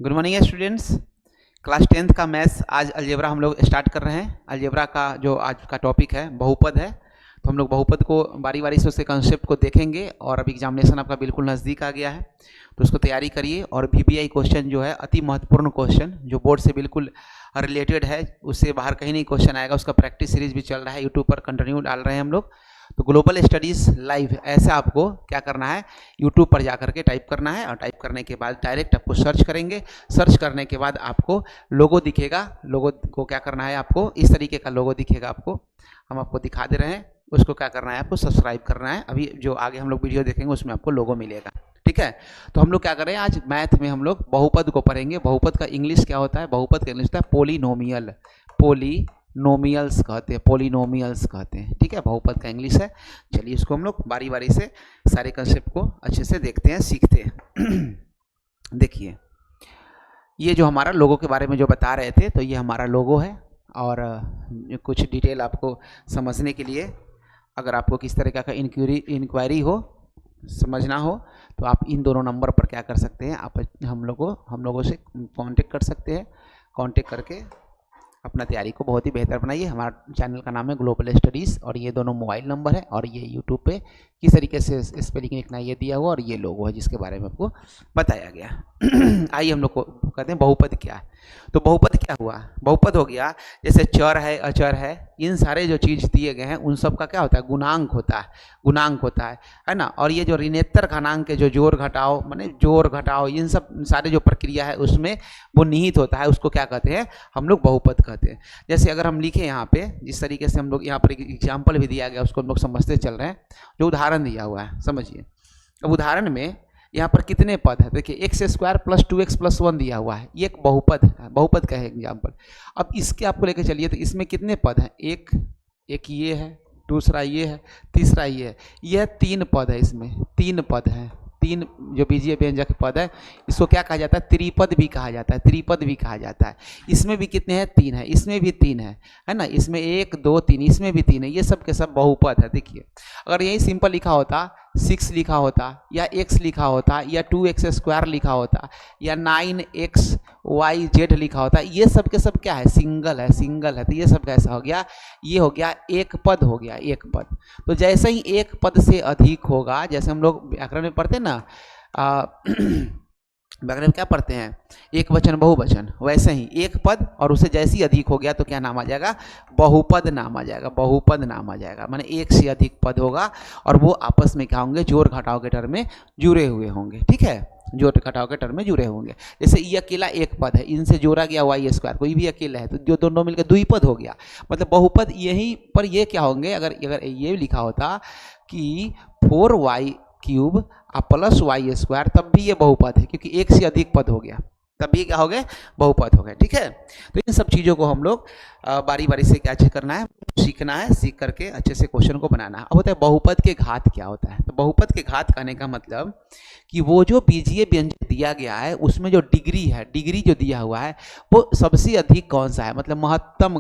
Good morning students. Class 10th का maths आज algebra हम लोग स्टार्ट कर रहे हैं। अलजेब्रा का जो आज का टॉपिक है बहुपद है, तो हम लोग बहुपद को बारी बारी से उसके कंसेप्ट को देखेंगे और अभी एग्जामिनेशन आपका बिल्कुल नज़दीक आ गया है, तो उसको तैयारी करिए। और VBI क्वेश्चन जो है अति महत्वपूर्ण क्वेश्चन जो बोर्ड से बिल्कुल रिलेटेड है, उससे बाहर कहीं नहीं क्वेश्चन आएगा। उसका प्रैक्टिस सीरीज भी चल रहा है, यूट्यूब पर कंटिन्यू डाल रहे हैं हम लोग। तो ग्लोबल स्टडीज़ लाइव ऐसे आपको क्या करना है, यूट्यूब पर जा करके टाइप करना है और टाइप करने के बाद डायरेक्ट आपको सर्च करेंगे। सर्च करने के बाद आपको लोगो दिखेगा। लोगो को क्या करना है, आपको इस तरीके का लोगो दिखेगा। आपको हम आपको दिखा दे रहे हैं, उसको क्या करना है, आपको सब्सक्राइब करना है। अभी जो आगे हम लोग वीडियो देखेंगे उसमें आपको लोगो मिलेगा, ठीक है। तो हम लोग क्या करें, आज मैथ में हम लोग बहुपद को पढ़ेंगे। बहुपद का इंग्लिश क्या होता है, बहुपद का इंग्लिश होता है पोलिनोमियल। पोलिनोमियल्स कहते हैं, पोलिनोमियल्स कहते हैं, ठीक है। बहुपद का इंग्लिश है। चलिए इसको हम लोग बारी बारी से सारे कंसेप्ट को अच्छे से देखते हैं, सीखते हैं। देखिए ये जो हमारा लोगो के बारे में जो बता रहे थे, तो ये हमारा लोगो है। और कुछ डिटेल आपको समझने के लिए, अगर आपको किस तरह का इंक्वायरी हो, समझना हो, तो आप इन दोनों नंबर पर क्या कर सकते हैं, आप हम लोगों से कांटेक्ट कर सकते हैं। कांटेक्ट करके अपना तैयारी को बहुत ही बेहतर बनाइए। हमारा चैनल का नाम है ग्लोबल स्टडीज़ और ये दोनों मोबाइल नंबर है। और ये यूट्यूब पे किस तरीके से स्पेलिंग लिखना ये दिया हुआ, और ये लोगो है जिसके बारे में आपको बताया गया। आइए हम लोग को कहते हैं बहुपद क्या है। तो बहुपद क्या हुआ, बहुपद हो गया जैसे चर है, अचर है, इन सारे जो चीज़ दिए गए हैं उन सब का क्या होता है, गुणांक होता है। गुणांक होता है ना। और ये जो ऋणोत्तर घातांक के जो जोड़ घटाओ, माने जोड़ घटाओ, इन सब सारे जो प्रक्रिया है उसमें वो निहित होता है, उसको क्या कहते हैं, हम लोग बहुपद कहते हैं। जैसे अगर हम लिखें यहाँ पे, जिस तरीके से हम लोग यहाँ पर एग्जाम्पल भी दिया गया उसको हम लोग समझते चल रहे हैं। जो उदाहरण दिया हुआ है समझिए। अब उदाहरण में यहाँ पर कितने पद है, देखिए x² + 2x + 1 दिया हुआ है, ये एक बहुपद है, बहुपद का है एग्जाम्पल। अब इसके आपको लेके चलिए, तो इसमें कितने पद हैं, एक ये है, दूसरा ये है, तीसरा ये है, यह 3 पद है। इसमें 3 पद हैं, 3 जो बीजीय व्यंजक पद है, इसको क्या कहा जाता है, त्रिपद भी कहा जाता है, त्रिपद भी कहा जाता है। इसमें भी कितने हैं, 3 है, इसमें भी 3 है ना। इसमें 1 2 3, इसमें भी 3 है। ये सब के सब बहुपद है। देखिए अगर यही सिंपल लिखा होता, 6 लिखा होता, या x लिखा होता, या 2x² लिखा होता, या 9xyz लिखा होता, ये सब के सब क्या है, सिंगल है, सिंगल है। तो ये सब कैसा हो गया, ये हो गया एक पद, हो गया एक पद। तो जैसे ही एक पद से अधिक होगा, जैसे हम लोग व्याकरण में पढ़ते हैं ना, व्याकरण में क्या पढ़ते हैं, एक वचन बहुवचन, वैसे ही एक पद और उसे जैसे ही अधिक हो गया तो क्या नाम आ जाएगा, बहुपद नाम आ जाएगा, बहुपद नाम आ जाएगा। माने एक से अधिक पद होगा और वो आपस में क्या होंगे, जोड़ घटाव के टर्म में जुड़े हुए होंगे, ठीक है, जोड़ घटाव के टर्म में जुड़े होंगे। जैसे ये अकेला एक पद है, इनसे जोड़ा गया y², कोई भी अकेला है तो जो दोनों मिलकर द्विपद हो गया। मतलब बहुपद यहीं पर ये क्या होंगे, अगर ये लिखा होता कि 4y³ + y², तब भी ये बहुपद है, क्योंकि एक से अधिक पद हो गया, तब भी क्या हो गए, बहुपद हो गए, ठीक है। तो इन सब चीज़ों को हम लोग बारी बारी से क्या करना है, सीखना है, सीख करके अच्छे से क्वेश्चन को बनाना है। अब होता है बहुपद के घात क्या होता है। तो बहुपद के घात कहने का मतलब कि वो जो बीजीय व्यंजक दिया गया है उसमें जो डिग्री है, डिग्री जो दिया हुआ है वो सबसे अधिक कौन सा है, मतलब महत्तम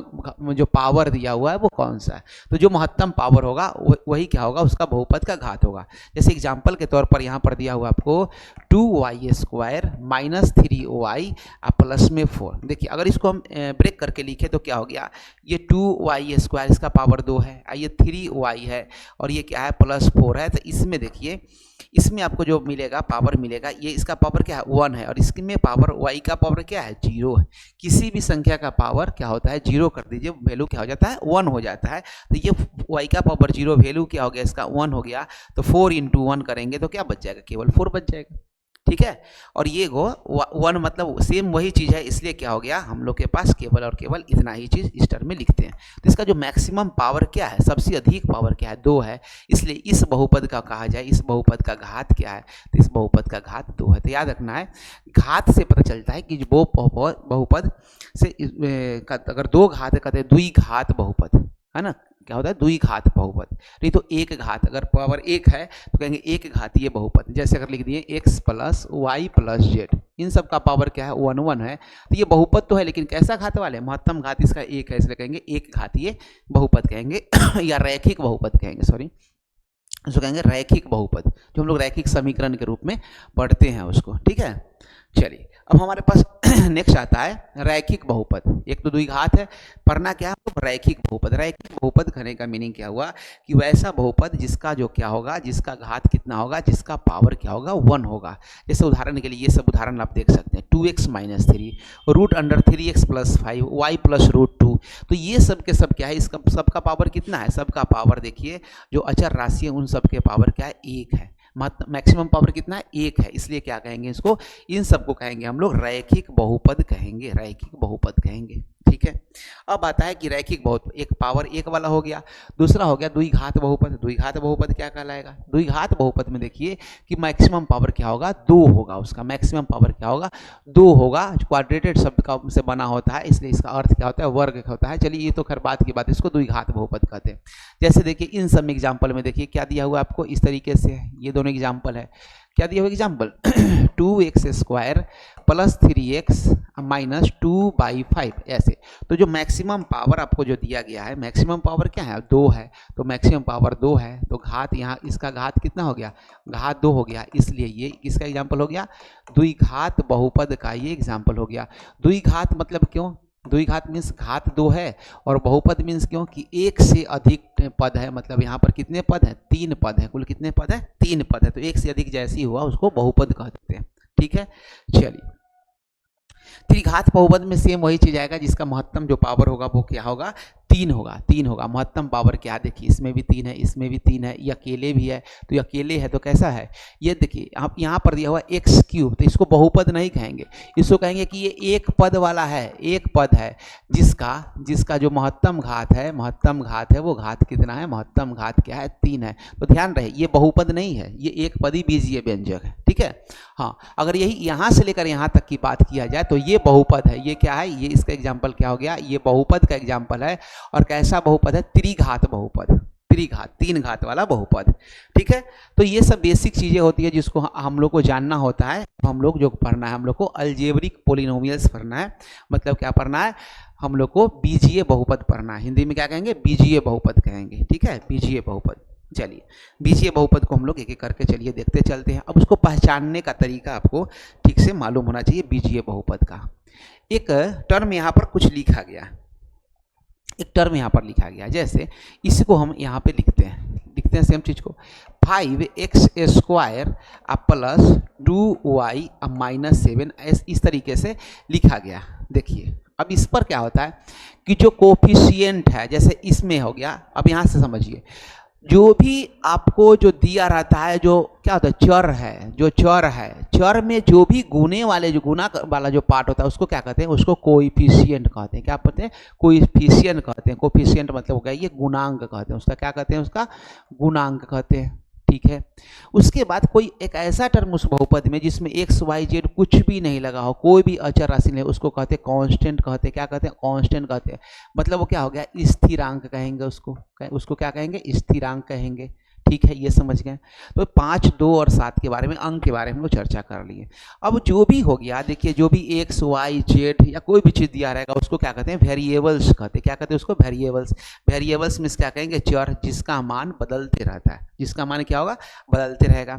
जो पावर दिया हुआ है वो कौन सा है। तो जो महत्तम पावर होगा वही क्या होगा, उसका बहुपद का घात होगा। जैसे एग्जाम्पल के तौर पर यहाँ पर दिया हुआ आपको 2y² - 3y + 4। देखिए अगर इसको हम ब्रेक करके लिखे तो क्या हो गया, ये 2y² इसका पावर 2 है, ये 3y है, और ये क्या है +4 है। तो इसमें देखिए, इसमें आपको जो मिलेगा पावर मिलेगा, ये इसका पावर क्या है 1 है, और इसमें पावर y का पावर क्या है 0 है। किसी भी संख्या का पावर क्या होता है 0 कर दीजिए, वैल्यू क्या हो जाता है 1 हो जाता है। तो ये y का पावर 0, वैल्यू क्या हो गया इसका 1 हो गया। तो 4 × 1 करेंगे तो क्या बच जाएगा, केवल 4 बच जाएगा, ठीक है। और ये 1 मतलब सेम वही चीज़ है, इसलिए क्या हो गया, हम लोग के पास केवल और केवल इतना ही चीज़ इस टर्म में लिखते हैं। तो इसका जो मैक्सिमम पावर क्या है, सबसे अधिक पावर क्या है, 2 है, इसलिए इस बहुपद का कहा जाए, इस बहुपद का घात क्या है, तो इस बहुपद का घात 2 है। तो याद रखना है, घात से पता चलता है कि वो बहुपद से अगर 2 घात कहते हैं द्विघात बहुपद, है ना, क्या होता है द्विघात बहुपद। नहीं तो एक घात, अगर पावर 1 है तो कहेंगे एक घातीय बहुपद। जैसे अगर लिख दिए x + y + z, इन सब का पावर क्या है 1 1 है, तो ये बहुपद तो है, लेकिन कैसा घात वाले, महत्तम घात इसका 1 है, इसलिए कहेंगे एक घातीय बहुपद कहेंगे या रैखिक बहुपद कहेंगे, सॉरी, उसको कहेंगे रैखिक बहुपद, जो हम लोग रैखिक समीकरण के रूप में पढ़ते हैं उसको, ठीक है। चलिए अब हमारे पास नेक्स्ट आता है रैखिक बहुपद। एक तो द्विघात है, पढ़ना क्या है तो रैखिक बहुपद। रैखिक बहुपद कहने का मीनिंग क्या हुआ कि वैसा बहुपद जिसका जो क्या होगा, जिसका घात कितना होगा, जिसका पावर क्या होगा 1 होगा। जैसे उदाहरण के लिए ये सब उदाहरण आप देख सकते हैं, 2x - 3, √3x + 5, y + √2। तो ये सब के सब क्या है, इसका सबका पावर कितना है, सबका पावर देखिए जो अचर राशि है उन सब के पावर क्या है 1 है। मैक्सिमम पावर कितना है 1 है, इसलिए क्या कहेंगे इसको, इन सबको कहेंगे हम लोग रैखिक बहुपद कहेंगे, रैखिक बहुपद कहेंगे। ठीक है, अब आता है कि रैखिक बहुपद, एक पावर 1 वाला हो गया, दूसरा हो गया द्विघात बहुपद। द्विघात बहुपद क्या कहलाएगा, द्विघात बहुपद में देखिए कि मैक्सिमम पावर क्या होगा 2 होगा, उसका मैक्सिमम पावर क्या होगा 2 होगा। क्वाड्रेटेड शब्द का से बना होता है, इसलिए इसका अर्थ क्या होता है वर्ग होता है। चलिए ये तो खैर बात की बात है, इसको द्विघात बहुपद कहते हैं। जैसे देखिए इन सब एग्जाम्पल में देखिए क्या दिया हुआ आपको, इस तरीके से ये दोनों एग्जाम्पल है, क्या दिया हुआ एग्जाम्पल 2x² + 3x - 2/5 ऐसे। तो जो मैक्सिमम पावर आपको जो दिया गया है, मैक्सिमम पावर क्या है 2 है, तो मैक्सिमम पावर 2 है, तो घात यहाँ इसका घात कितना हो गया, घात 2 हो गया, इसलिए ये किसका एग्जाम्पल हो गया, द्विघात बहुपद का ये एग्जाम्पल हो गया। द्विघात मतलब क्यों, द्विघात मीन्स घात 2 है, और बहुपद मीन्स क्यों कि 1 से अधिक पद है, मतलब यहाँ पर कितने पद हैं 3 पद हैं, कुल कितने पद हैं 3 पद है, तो 1 से अधिक जैसी हुआ उसको बहुपद कह देते हैं। ठीक है, चलिए त्रिघात बहुपद में सेम वही चीज आएगा, जिसका महत्तम जो पावर होगा वो क्या होगा 3 होगा, 3 होगा। महत्तम पावर क्या, देखिए इसमें भी 3 है, इसमें भी 3 है, ये अकेले भी है, तो ये अकेले है तो कैसा है, ये देखिए आप यहाँ पर दिया हुआ x³, तो इसको बहुपद नहीं कहेंगे, इसको कहेंगे कि ये एक पद वाला है, एक पद है जिसका जो महत्तम घात है, महत्तम घात है वो घात कितना है, महत्तम घात क्या है 3 है। तो ध्यान रहे ये बहुपद नहीं है, ये एक पदी बीजीय व्यंजक है। ठीक है, हाँ अगर यही यहाँ से लेकर यहाँ तक की बात किया जाए तो ये बहुपद है, ये क्या है, ये इसका एग्जाम्पल क्या हो गया, ये बहुपद का एग्जाम्पल है। और कैसा बहुपद है, त्रिघात बहुपद, त्रिघात 3 घात वाला बहुपद। ठीक है, तो ये सब बेसिक चीजें होती है जिसको हम लोग को जानना होता है। हम लोग जो पढ़ना है, हम लोग को अलजेब्रिक पोलिनोमियल्स पढ़ना है, मतलब क्या पढ़ना है, हम लोग को बीजीय बहुपद पढ़ना है। हिंदी में क्या कहेंगे, बीजीय बहुपद कहेंगे। ठीक है, बीजीय बहुपद। चलिए बीजीय बहुपद को हम लोग एक एक करके चलिए देखते चलते हैं। अब उसको पहचानने का तरीका आपको ठीक से मालूम होना चाहिए। बीजीय बहुपद का एक टर्म यहाँ पर कुछ लिखा गया, एक टर्म यहाँ पर लिखा गया, जैसे इसको हम यहाँ पे लिखते हैं सेम चीज को 5x² + 2y - 7 इस तरीके से लिखा गया। देखिए अब इस पर क्या होता है कि जो कोफिशिएंट है, जैसे इसमें हो गया, अब यहाँ से समझिए जो भी आपको जो दिया रहता है, जो क्या होता है चर है, जो चर है, चर में जो भी गुने वाले जो गुना वाला जो पार्ट होता है उसको क्या कहते हैं, उसको कोएफिशिएंट कहते हैं। क्या कहते हैं, कोएफिशिएंट कहते हैं। कोएफिशिएंट मतलब हो गया ये गुणांक कहते हैं, उसका क्या कहते हैं, उसका गुणांक कहते हैं। ठीक है, उसके बाद कोई एक ऐसा टर्म उस बहुपद में जिसमें x y z कुछ भी नहीं लगा हो, कोई भी अचर राशि नहीं, उसको कहते हैं कांस्टेंट कहते हैं। क्या कहते हैं, कांस्टेंट कहते हैं। मतलब वो क्या हो गया, स्थिरांक कहेंगे उसको क्या कहेंगे, स्थिरांक कहेंगे। ठीक है, ये समझ गए। तो 5, 2 और 7 के बारे में, अंक के बारे में हम लोग चर्चा कर लिए। अब जो भी हो गया, देखिए जो भी x y z या कोई भी चीज़ दिया रहेगा उसको क्या कहते हैं, वेरिएबल्स कहते हैं। क्या कहते हैं उसको, वेरिएबल्स। वेरिएबल्स में क्या कहेंगे, चर जिसका मान बदलते रहता है, जिसका मान क्या होगा, बदलते रहेगा।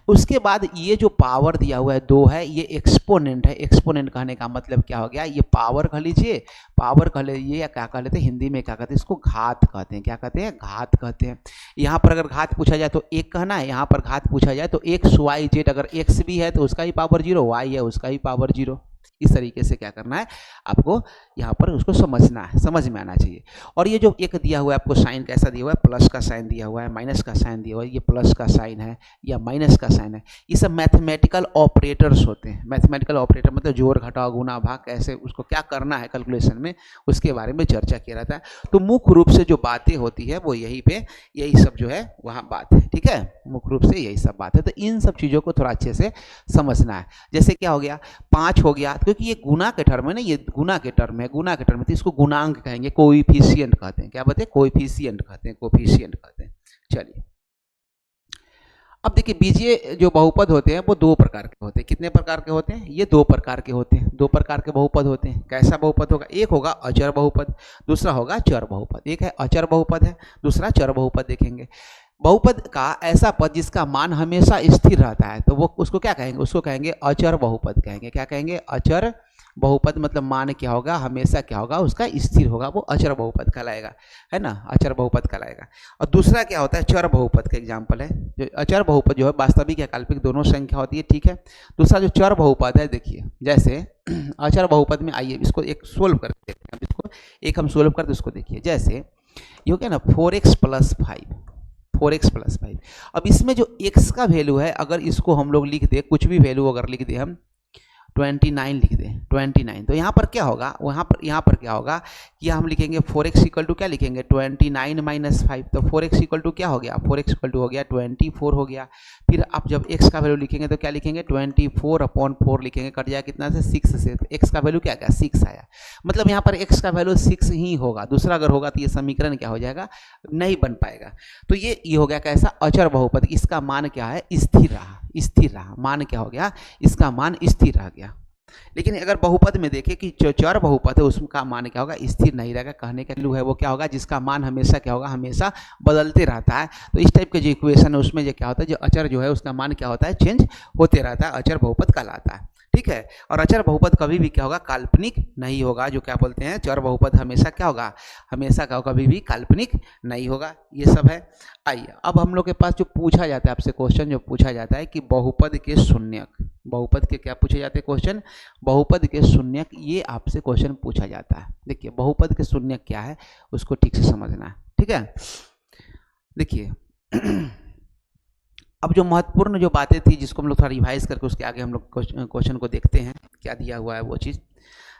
उसके बाद ये जो पावर दिया हुआ है 2 है, ये एक्सपोनेंट है। एक्सपोनेंट कहने का मतलब क्या हो गया, ये पावर कह लीजिए, पावर कह लीजिए, या क्या कह लेते हैं हिंदी में क्या कहते हैं, इसको घात कहते हैं। क्या कहते हैं, घात कहते हैं। यहाँ पर अगर घात पूछा जाए तो 1 कहना है, यहाँ पर घात पूछा जाए तो x y z, अगर x भी है तो उसका ही पावर 0, y है उसका ही पावर 0। इस तरीके से क्या करना है आपको, यहाँ पर उसको समझना है, समझ में आना चाहिए। और ये जो एक दिया हुआ है आपको साइन कैसा दिया हुआ है, प्लस का साइन दिया हुआ है, माइनस का साइन दिया हुआ है, ये प्लस का साइन है या माइनस का साइन है, ये सब मैथमेटिकल ऑपरेटर्स होते हैं। मैथमेटिकल ऑपरेटर मतलब जोड़ घटाव गुणा भाग, कैसे उसको क्या करना है कैलकुलेशन में, उसके बारे में चर्चा किया रहता है। तो मुख्य रूप से जो बातें होती है वो यही पे, यही सब जो है वहाँ बात है। ठीक है, मुख्य रूप से यही सब बात है। तो इन सब चीज़ों को थोड़ा अच्छे से समझना है। जैसे क्या हो गया, 5 हो गया, क्योंकि ये गुना के टर्म है ना, ये गुना के टर्म है, गुना के टर्म है, तो इसको गुणांक कहेंगे, कोएफिशिएंट कहते हैं। क्या कहते हैं, कोएफिशिएंट कहते हैं, कोएफिशिएंट कहते हैं। चलिए अब देखिए बीजीय जो बहुपद होते हैं वो 2 प्रकार के होते हैं। कितने प्रकार के होते हैं, ये 2 प्रकार के होते हैं। 2 प्रकार के बहुपद होते हैं। कैसा बहुपद होगा, एक होगा अचर बहुपद, दूसरा होगा चर बहुपद। एक है अचर बहुपद है, दूसरा चर बहुपद देखेंगे। बहुपद का ऐसा पद जिसका मान हमेशा स्थिर रहता है, तो वो उसको क्या कहेंगे, उसको कहेंगे अचर बहुपद कहेंगे। क्या कहेंगे, अचर बहुपद, मतलब मान क्या होगा, हमेशा क्या होगा, उसका स्थिर होगा, वो अचर बहुपद कहलाएगा, है ना, अचर बहुपद कहलाएगा। और दूसरा क्या होता है, चर बहुपद का एग्जाम्पल है। जो अचर बहुपद जो है वास्तविक या काल्पनिक दोनों संख्या होती है, ठीक है। दूसरा जो चर बहुपद है, देखिए जैसे अचर बहुपद में, आइए इसको एक सोल्व करते हैं, इसको एक हम सोल्व करते उसको देखिए। जैसे ये हो गया ना 4x + 5, 4x + 5। अब इसमें जो x का वैल्यू है, अगर इसको हम लोग लिख दे, कुछ भी वैल्यू अगर लिख दे, हम 29 लिख दें, 29, तो यहाँ पर क्या होगा, यहाँ पर क्या होगा कि हम लिखेंगे 4x = क्या लिखेंगे, 29 - 5। तो 4x = क्या हो गया, 4x = हो गया 24 हो गया। फिर आप जब x का वैल्यू लिखेंगे तो क्या लिखेंगे, 24/4 लिखेंगे, कट जाएगा कितना से, 6 से। तो x का वैल्यू क्या गया, 6 आया। मतलब यहाँ पर x का वैल्यू 6 ही होगा, दूसरा अगर होगा तो ये समीकरण क्या हो जाएगा, नहीं बन पाएगा। तो ये हो गया कैसा, अचर बहुपद। इसका मान क्या है, स्थिर रहा, स्थिर रहा, मान क्या हो गया, इसका मान स्थिर रह गया। लेकिन अगर बहुपद में देखें कि जो चर बहुपद है उसका मान क्या होगा, स्थिर नहीं रहेगा। कहने का वैल्यू है वो क्या होगा, जिसका मान हमेशा क्या होगा, हमेशा बदलते रहता है। तो इस टाइप के जो इक्वेशन है उसमें जो क्या होता है, जो अचर जो है उसका मान क्या होता है, चेंज होते रहता है, अचर बहुपद कहलाता है, ठीक है। और अचर बहुपद कभी भी क्या होगा, काल्पनिक नहीं होगा। जो क्या बोलते हैं, चर बहुपद हमेशा क्या होगा, हमेशा क्या होगा, कभी भी काल्पनिक नहीं होगा। ये सब है। आइए अब हम लोग के पास जो पूछा जाता है आपसे क्वेश्चन, जो पूछा जाता है कि बहुपद के शून्यक, बहुपद के क्या पूछे जाते हैं क्वेश्चन, बहुपद के शून्यक, ये आपसे क्वेश्चन पूछा जाता है। देखिए बहुपद के शून्यक क्या है, उसको ठीक से समझना है, ठीक है। देखिए अब जो महत्वपूर्ण जो बातें थी, जिसको हम लोग थोड़ा रिवाइज करके उसके आगे हम लोग क्वेश्चन को देखते हैं, क्या दिया हुआ है वो चीज़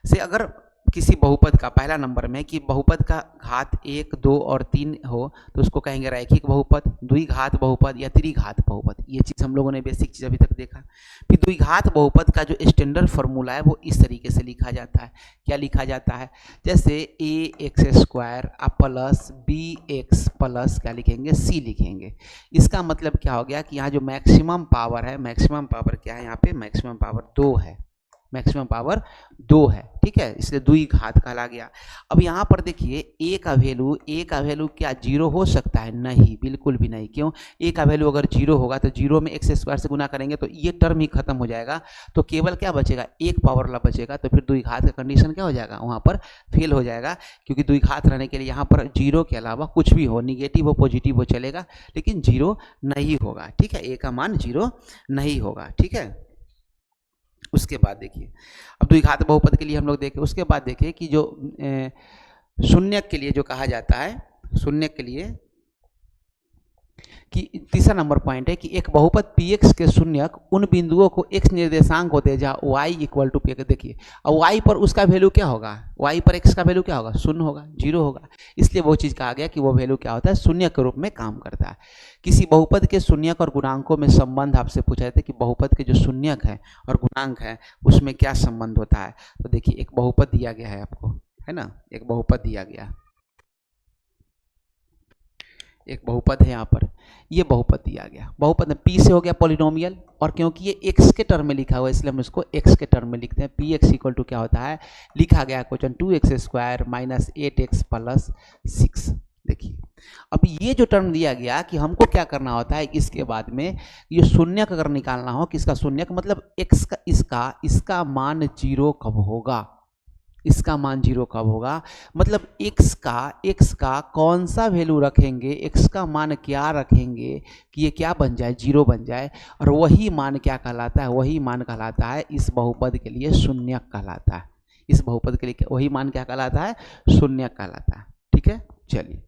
से। अगर किसी बहुपद का पहला नंबर में कि बहुपद का घात 1, 2 और 3 हो तो उसको कहेंगे रैखिक बहुपद, द्विघात बहुपद या त्रिघात बहुपद। ये चीज़ हम लोगों ने बेसिक चीज़ अभी तक देखा। फिर द्विघात बहुपद का जो स्टैंडर्ड फार्मूला है वो इस तरीके से लिखा जाता है। क्या लिखा जाता है, जैसे ax² प्लस bx प्लस क्या लिखेंगे, c लिखेंगे। इसका मतलब क्या हो गया कि यहाँ जो मैक्सिमम पावर है, मैक्सिमम पावर क्या है, यहाँ पे मैक्सिमम पावर 2 है, मैक्सिमम पावर 2 है, ठीक है, इसलिए द्विघात कहला गया। अब यहाँ पर देखिए a का वैल्यू क्या 0 हो सकता है, नहीं, बिल्कुल भी नहीं। क्यों, a का वैल्यू अगर 0 होगा तो 0 में x² से गुना करेंगे तो ये टर्म ही खत्म हो जाएगा, तो केवल क्या बचेगा, एक पावर वाला बचेगा। तो फिर द्विघात का कंडीशन क्या हो जाएगा, वहाँ पर फेल हो जाएगा, क्योंकि द्विघात रहने के लिए यहाँ पर 0 के अलावा कुछ भी हो, निगेटिव हो पॉजिटिव हो चलेगा, लेकिन 0 नहीं होगा, ठीक है, a का मान 0 नहीं होगा, ठीक है। उसके बाद देखिए अब द्विघात बहुपद के लिए हम लोग देखें, उसके बाद देखें कि जो शून्यक के लिए जो कहा जाता है, शून्यक के लिए कि तीसरा नंबर पॉइंट है कि एक बहुपद px के शून्यक उन बिंदुओं को x निर्देशांक होते हैं जहाँ y = p। देखिए अब y पर उसका वैल्यू क्या होगा, y पर x का वैल्यू क्या होगा, 0 होगा, 0 होगा, इसलिए वो चीज़ कहा गया कि वो वैल्यू क्या होता है, शून्यक के रूप में काम करता है। किसी बहुपद के शून्यक और गुणांकों में संबंध आपसे पूछा जाता है कि बहुपद के जो शून्यक है और गुणांक है उसमें क्या संबंध होता है। तो देखिए एक बहुपद दिया गया है आपको, है ना, एक बहुपद दिया गया, एक बहुपद है यहाँ पर, ये बहुपद दिया गया, बहुपद में p से हो गया पॉलिनोमियल, और क्योंकि ये x के टर्म में लिखा हुआ है इसलिए हम इसको x के टर्म में लिखते हैं। px = क्या होता है, लिखा गया क्वेश्चन 2x² - 8x + 6। देखिए अब ये जो टर्म दिया गया कि हमको क्या करना होता है, इसके बाद में ये शून्यक अगर निकालना हो, किसका शून्यक, मतलब x का, इसका मान 0 कब होगा, इसका मान 0 कब होगा, मतलब x का कौन सा वैल्यू रखेंगे, x का मान क्या रखेंगे कि ये क्या बन जाए, 0 बन जाए, और वही मान क्या कहलाता है, वही मान कहलाता है इस बहुपद के लिए शून्यक कहलाता है। इस बहुपद के लिए वही मान क्या कहलाता है, शून्यक कहलाता है, ठीक है। चलिए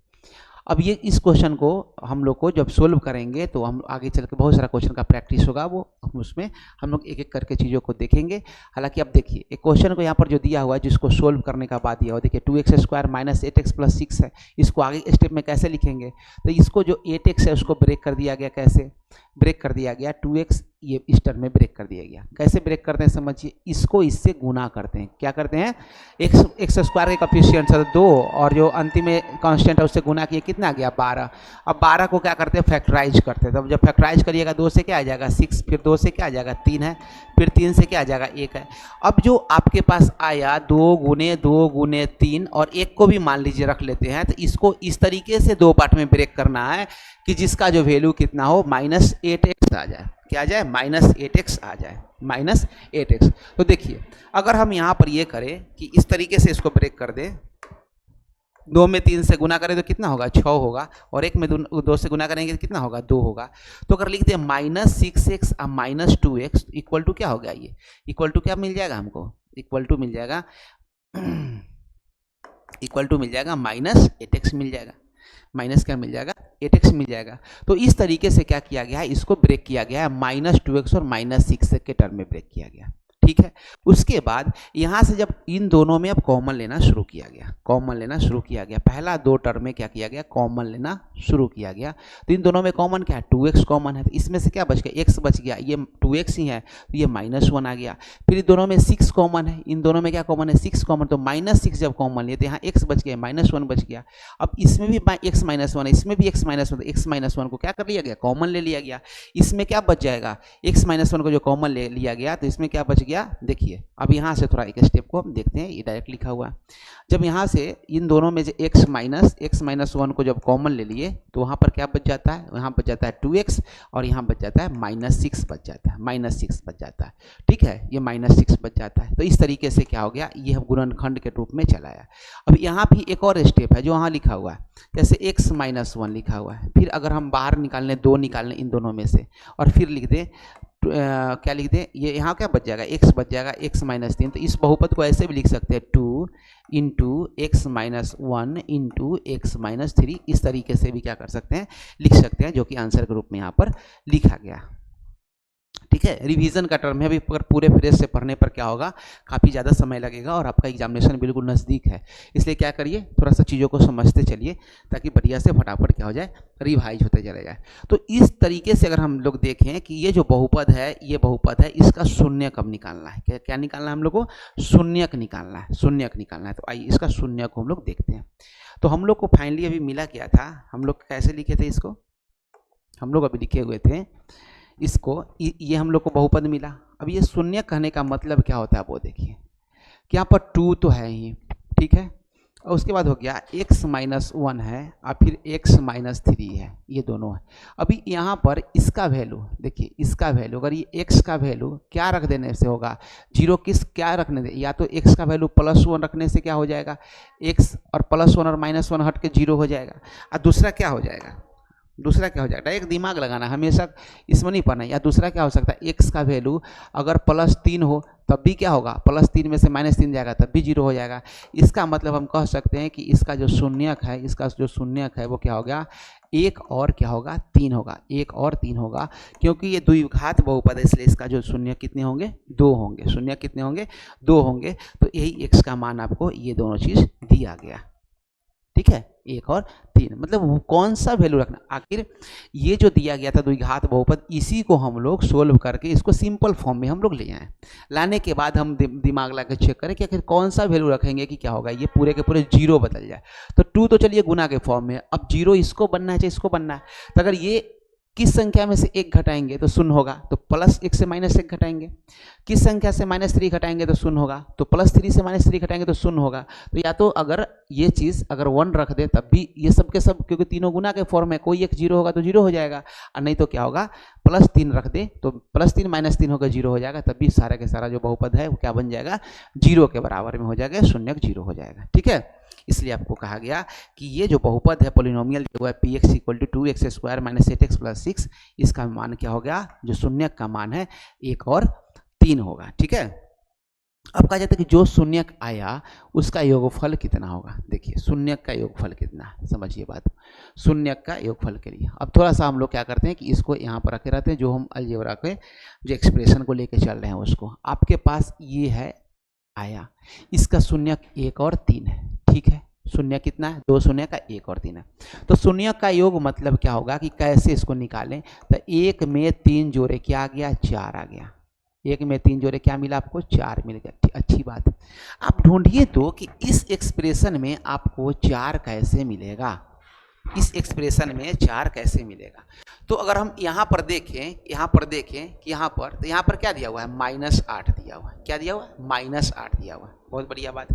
अब ये इस क्वेश्चन को हम लोग को जब सोल्व करेंगे तो हम आगे चल के बहुत सारा क्वेश्चन का प्रैक्टिस होगा, वो हम उसमें हम लोग एक एक करके चीज़ों को देखेंगे। हालांकि अब देखिए एक क्वेश्चन को यहाँ पर जो दिया हुआ है जिसको सोल्व करने का बाद दिया हुआ, देखिए 2x² - 8x + 6 है, इसको आगे स्टेप में कैसे लिखेंगे, तो इसको जो 8x है उसको ब्रेक कर दिया गया कैसे, ब्रेक कर दिया गया, 2x ये इस टर्म में ब्रेक कर दिया गया। कैसे ब्रेक करते हैं समझिए, इसको इससे गुना करते हैं। क्या करते हैं, एक्स स्क्वायर के कोएफिशिएंट है 2 और जो अंतिम में कांस्टेंट है उससे गुना किया, कितना आ गया 12। अब 12 को क्या करते हैं, फैक्टराइज करते हैं। तब जब फैक्टराइज करिएगा 2 से क्या आ जाएगा 6, फिर 2 से क्या आ जाएगा 3 है, फिर 3 से क्या आ जाएगा 1 है। अब जो आपके पास आया 2 गुने 2 गुने 3 और 1 को भी मान लीजिए रख लेते हैं, तो इसको इस तरीके से 2 पार्ट में ब्रेक करना है कि जिसका जो वैल्यू कितना हो -8x आ जाए। क्या आ जाए, -8x आ जाए, -8x। तो देखिए अगर हम यहाँ पर ये करें कि इस तरीके से इसको ब्रेक कर दें, 2 में 3 से गुना करें तो कितना होगा 6 होगा, और 1 में 2 से गुना करेंगे तो कितना होगा 2 होगा। तो अगर लिख दें -6x और -2x इक्वल टू क्या हो गया, ये इक्वल टू क्या मिल जाएगा हमको, इक्वल टू मिल जाएगा -8x मिल जाएगा, माइनस क्या मिल जाएगा 8x मिल जाएगा। तो इस तरीके से क्या किया गया है, इसको ब्रेक किया गया है, -2x और -6 के टर्म में ब्रेक किया गया। ठीक है, उसके बाद यहाँ से जब इन दोनों में अब कॉमन लेना शुरू किया गया, कॉमन लेना शुरू किया गया, पहला 2 टर्म में क्या किया गया, कॉमन लेना शुरू किया गया। तो इन दोनों में कॉमन क्या है, 2x कॉमन है, तो इसमें से क्या बच गया, x बच गया, ये 2x ही है तो ये -1 आ गया। फिर इन दोनों में 6 कॉमन है, इन दोनों में क्या कॉमन है 6 कॉमन, तो -6 जब कॉमन लिए तो यहाँ x बच गया, -1 बच गया। अब इसमें भी x -1 है, इसमें भी x -1, तो x -1 को क्या कर लिया गया, कॉमन ले लिया गया। इसमें क्या बच जाएगा, x -1 को जो कॉमन ले लिया गया तो इसमें क्या बच गया, देखिए अब यहाँ से थोड़ा एक स्टेप को हम देखते हैं, ये डायरेक्ट लिखा हुआ है। जब यहाँ से इन दोनों में जो x -1 को जब कॉमन ले लिए तो वहाँ पर क्या बच जाता है, यहाँ बच जाता है 2x और यहाँ बच जाता है -6 बच जाता है, -6 बच जाता है। ठीक है, ये -6 बच जाता है। तो इस तरीके से क्या हो गया, ये हम गुणनखंड के रूप में चलाया। अब यहाँ भी एक और स्टेप है जो वहाँ लिखा हुआ है, जैसे x -1 लिखा हुआ है, फिर अगर हम बाहर निकालने 2 निकालने इन दोनों में से और फिर लिख दें क्या लिख दें, ये यहाँ क्या बच जाएगा, x बच जाएगा, x -3। तो इस बहुपद को ऐसे भी लिख सकते हैं 2 इंटू x -1 इंटू x -3, इस तरीके से भी क्या कर सकते हैं, लिख सकते हैं, जो कि आंसर के रूप में यहाँ पर लिखा गया। ठीक है, रिवीजन का टर्म है, अभी पर पूरे फ्रेश से पढ़ने पर क्या होगा, काफ़ी ज़्यादा समय लगेगा और आपका एग्जामिनेशन बिल्कुल नज़दीक है। इसलिए क्या करिए, थोड़ा सा चीज़ों को समझते चलिए ताकि बढ़िया से फटाफट क्या हो जाए, रिवाइज होते चले जाए। तो इस तरीके से अगर हम लोग देखें कि ये जो बहुपद है, ये बहुपद है, इसका शून्य कब निकालना है, क्या निकालना है हम लोग को, शून्यक निकालना है, शून्यक निकालना है। तो आइए इसका शून्यक को हम लोग देखते हैं। तो हम लोग को फाइनली अभी मिला क्या था, हम लोग कैसे लिखे थे इसको, हम लोग अभी लिखे हुए थे इसको, ये हम लोग को बहुपद मिला। अब ये शून्य कहने का मतलब क्या होता है वो देखिए, कि यहाँ पर 2 तो है ही, ठीक है, और उसके बाद हो गया x -1 है और फिर x -3 है, ये दोनों है। अभी यहाँ पर इसका वैल्यू देखिए, इसका वैल्यू अगर ये x का वैल्यू क्या रख देने से होगा, 0 किस क्या रखने दे, या तो x का वैल्यू +1 रखने से क्या हो जाएगा, x और +1 और -1 हट के 0 हो जाएगा। और दूसरा क्या हो जाएगा, दूसरा क्या हो जाएगा, एक दिमाग लगाना, हमेशा इसमें नहीं पढ़ना। या दूसरा क्या हो सकता है, x का वैल्यू अगर +3 हो तब भी क्या होगा, +3 में से -3 जाएगा तब भी 0 हो जाएगा। इसका मतलब हम कह सकते हैं कि इसका जो शून्यक है, इसका जो शून्यक है वो क्या हो गया, 1 और क्या होगा 3 होगा, 1 और 3 होगा, क्योंकि ये द्विघात बहुपद है इसलिए इसका जो शून्य कितने होंगे, 2 होंगे, शून्य कितने होंगे 2 होंगे। तो यही x का मान आपको ये दोनों चीज़ दिया गया। ठीक है, 1 और 3, मतलब कौन सा वैल्यू रखना, आखिर ये जो दिया गया था द्विघात बहुपद, इसी को हम लोग सोल्व करके इसको सिंपल फॉर्म में हम लोग ले आए। लाने के बाद हम दिमाग लगा के चेक करें कि आखिर कौन सा वैल्यू रखेंगे कि क्या होगा, ये पूरे के पूरे 0 बदल जाए। तो 2 तो चलिए गुना के फॉर्म में, अब 0 इसको बनना है चाहे इसको बनना है। तो अगर ये किस संख्या में से 1 घटाएंगे तो शून्य होगा, तो +1 से -1 घटाएंगे। किस संख्या से -3 घटाएंगे तो शून्य होगा, तो +3 से -3 घटाएंगे तो शून्य होगा। तो या तो अगर ये चीज़ अगर 1 रख दे तब भी ये सब के सब, क्योंकि तीनों गुना के फॉर्म में कोई एक 0 होगा तो 0 हो जाएगा, और नहीं तो क्या होगा +3 रख दे तो +3 -3 होकर 0 हो जाएगा, तब भी सारा के सारा जो बहुपद है वो क्या बन जाएगा, 0 के बराबर में हो जाएगा, शून्यक 0 हो जाएगा। ठीक है, इसलिए आपको कहा गया कि ये जो बहुपद है पोलिनोमियल जो है px = 2x² - 8x + 6, इसका मान क्या हो गया, जो शून्यक का मान है 1 और 3 होगा। ठीक है, अब कहा जाता है कि जो शून्यक आया उसका योगफल कितना होगा। देखिए शून्यक का योगफल कितना है, समझिए बात, शून्यक का योगफल के लिए अब थोड़ा सा हम लोग क्या करते हैं कि इसको यहाँ पर रखे रहते हैं, जो हम अलजेब्रा के जो एक्सप्रेशन को लेके चल रहे हैं उसको। आपके पास ये है आया, इसका शून्यक 1 और 3 है, ठीक है, शून्य कितना है, 2 शून्य का 1 और 3 है। तो शून्य का योग मतलब क्या होगा कि कैसे इसको निकालें, तो 1 में 3 जोड़े क्या आ गया, 4 आ गया। 1 में 3 जोड़े क्या मिला आपको, 4 मिल गया। अच्छी बात। आप ढूंढिए तो कि इस एक्सप्रेशन में आपको 4 कैसे मिलेगा, इस एक्सप्रेशन में 4 कैसे मिलेगा। तो अगर हम यहाँ पर देखें कि यहाँ पर क्या दिया हुआ है, -8 दिया हुआ है। क्या दिया हुआ है, -8 दिया हुआ है। बहुत बढ़िया बात।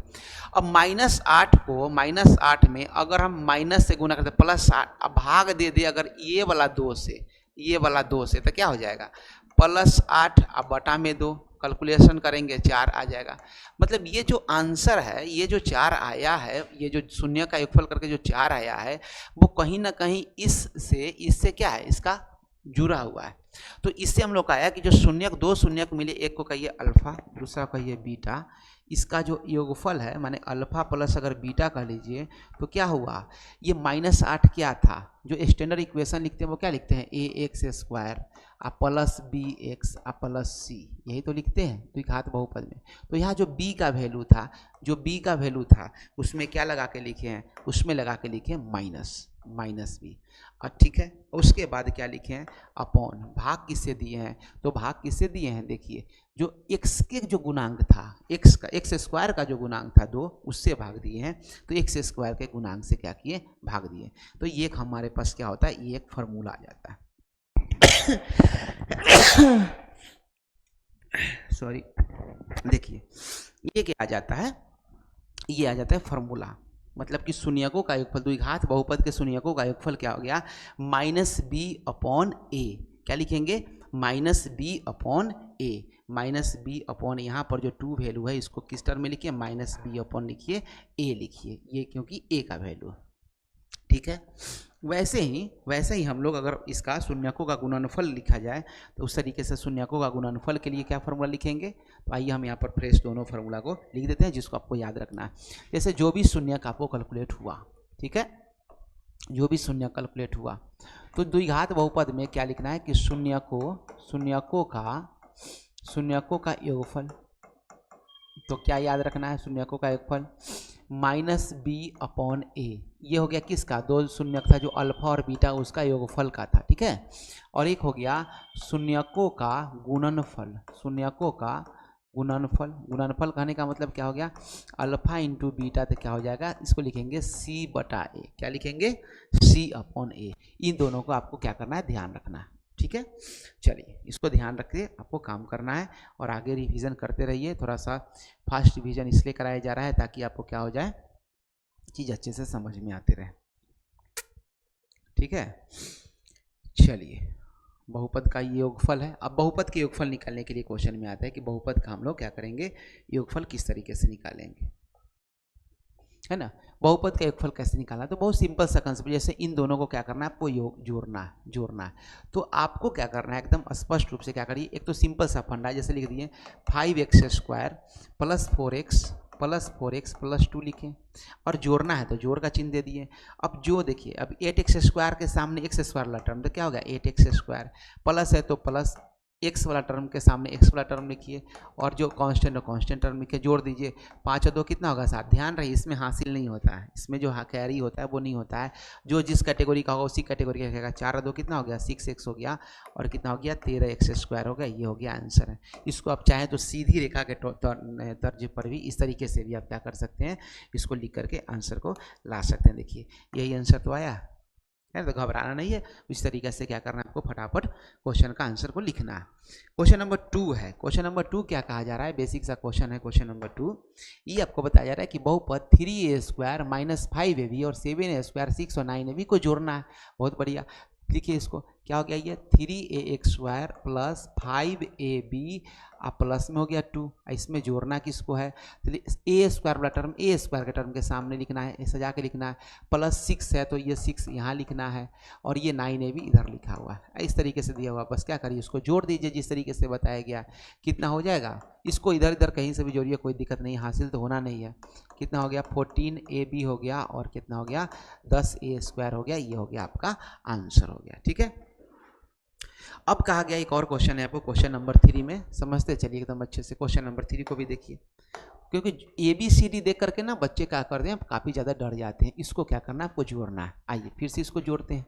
अब -8 को -8 में अगर हम माइनस से गुना करते +8, अब भाग दे दे अगर ये वाला 2 से तो क्या हो जाएगा, +8 अब बटा में 2, कैलकुलेशन करेंगे 4 आ जाएगा। मतलब ये जो आंसर है, ये जो 4 आया है, ये जो शून्य का योगफल करके जो 4 आया है, वो कहीं ना कहीं इससे क्या है, इसका जुड़ा हुआ है। तो इससे हम लोग का आया कि जो शून्य, 2 शून्य मिले, एक को कहिए अल्फा, दूसरा कहिए बीटा, इसका जो योगफल है माने अल्फा प्लस अगर बीटा कह लीजिए तो क्या हुआ, ये -8 क्या था, जो स्टैंडर्ड इक्वेशन लिखते हैं वो क्या लिखते हैं, ax² plus bx plus c, यही तो लिखते हैं द्विघात बहुपद में। तो यहाँ जो b का वैल्यू था उसमें क्या लगा के लिखे हैं, उसमें लगा के लिखे माइनस b। और ठीक है, उसके बाद क्या लिखे हैं, अपॉन, भाग किससे दिए हैं, तो भाग किससे दिए हैं, देखिए जो x के जो गुणांक था, x² का जो गुणांक था 2, उससे भाग दिए हैं। तो x² के गुणांक से क्या किए, भाग दिए। तो ये हमारे पास क्या होता है, ये एक फार्मूला आ जाता है। सॉरी, देखिए ये क्या आ जाता है, ये आ जाता है फार्मूला। मतलब कि शून्यकों का योगफल, द्विघात बहुपद के शून्यकों का योगफल क्या हो गया, -b/a। क्या लिखेंगे, -b/a, -b अपॉन यहाँ पर जो 2 वैल्यू है इसको किस टर्म में लिखिए, -b अपॉन लिखिए a लिखिए, ये क्योंकि a का वैल्यू। ठीक है, वैसे ही हम लोग अगर इसका शून्यकों का गुणनफल लिखा जाए तो उस तरीके से शून्यकों का गुणनफल के लिए क्या फार्मूला लिखेंगे। तो आइए हम यहाँ पर फ्रेश दोनों फार्मूला को लिख देते हैं, जिसको आपको याद रखना है। जैसे जो भी शून्यक आपको कैलकुलेट हुआ, ठीक है, जो भी शून्य कैलकुलेट हुआ, तो द्विघात बहुपद में क्या लिखना है कि शून्यकों का योगफल। तो क्या याद रखना है, शून्यकों का योगफल -b/a, ये हो गया किसका, 2 शून्यक था जो अल्फा और बीटा, उसका योगफल का था। ठीक है, और एक हो गया शून्यकों का गुणनफल कहने का मतलब क्या हो गया, अल्फा इंटू बीटा, तो क्या हो जाएगा, इसको लिखेंगे c/a। क्या लिखेंगे, c/a। इन दोनों को आपको क्या करना है, ध्यान रखना है। ठीक है, चलिए इसको ध्यान रख के आपको काम करना है और आगे रिवीजन करते रहिए। थोड़ा सा फास्ट रिवीजन इसलिए कराया जा रहा है ताकि आपको क्या हो जाए, चीज़ अच्छे से समझ में आते रहे। ठीक है, चलिए बहुपद का योगफल है। अब बहुपद के योगफल निकालने के लिए क्वेश्चन में आता है कि बहुपद का हम लोग क्या करेंगे, योगफल किस तरीके से निकालेंगे, है ना। बहुपद का योगफल कैसे निकालना, तो बहुत सिंपल सा कंसेप्ट। जैसे इन दोनों को क्या करना है, आपको जोड़ना है। तो आपको क्या करना है, एकदम स्पष्ट रूप से क्या करिए, एक तो सिंपल सा फंडा है, जैसे लिख दिए 5x² + 4x + 2 लिखें, और जोड़ना है तो जोड़ का चिन्ह दे दिए। अब जो देखिए, अब 8x² के सामने x² वाला टर्म, तो क्या होगा 8x², प्लस है तो प्लस, x वाला टर्म के सामने x वाला टर्म लिखिए, और जो कांस्टेंट है कांस्टेंट टर्म लिखिए, जोड़ दीजिए। 5 और 2 कितना होगा 7। ध्यान रहे इसमें हासिल नहीं होता है, इसमें जो कैरी होता है वो नहीं होता है, जो जिस कैटेगरी का होगा उसी कैटेगरी का रहेगा। 4 और 2 कितना हो गया 6x हो गया, और कितना हो गया 13x² हो गया। ये हो गया आंसर है। इसको आप चाहें तो सीधी रेखा के तर्ज पर भी इस तरीके से भी आप क्या कर सकते हैं, इसको लिख करके आंसर को ला सकते हैं। देखिए यही आंसर तो आया है, तो घबराना नहीं है। इस तरीके से क्या करना है, आपको फटाफट क्वेश्चन का आंसर को लिखना है। क्वेश्चन नंबर 2 है। क्वेश्चन नंबर 2 क्या कहा जा रहा है, बेसिक सा क्वेश्चन है। क्वेश्चन नंबर 2 ये आपको बताया जा रहा है कि बहुपद 3a² - 5ab और 7a² 6 और 9ab को जोड़ना है। बहुत बढ़िया, लिखिए इसको, क्या हो गया ये 3ax² + 5ab प्लस में हो गया 2। इसमें जोड़ना किसको है, तो a² वाला टर्म a² के टर्म के सामने लिखना है, सजा के लिखना है। प्लस 6 है तो ये 6 यहाँ लिखना है, और ये 9ab इधर लिखा हुआ है। इस तरीके से दिया हुआ, बस क्या करिए इसको जोड़ दीजिए जिस तरीके से बताया गया। कितना हो जाएगा, इसको इधर इधर कहीं से भी जोड़िए, कोई दिक्कत नहीं, हासिल तो होना नहीं है। कितना हो गया 14ab हो गया, और कितना हो गया 10a² हो गया। ये हो गया आपका आंसर हो गया। ठीक है, अब कहा गया एक और क्वेश्चन है आपको, क्वेश्चन नंबर 3 में समझते चलिए एकदम अच्छे से। क्वेश्चन नंबर 3 को भी देखिए। क्योंकि ए बी सी डी देख करके ना बच्चे क्या करते हैं, काफ़ी ज़्यादा डर जाते हैं। इसको क्या करना है, आपको जोड़ना है। आइए फिर से इसको जोड़ते हैं।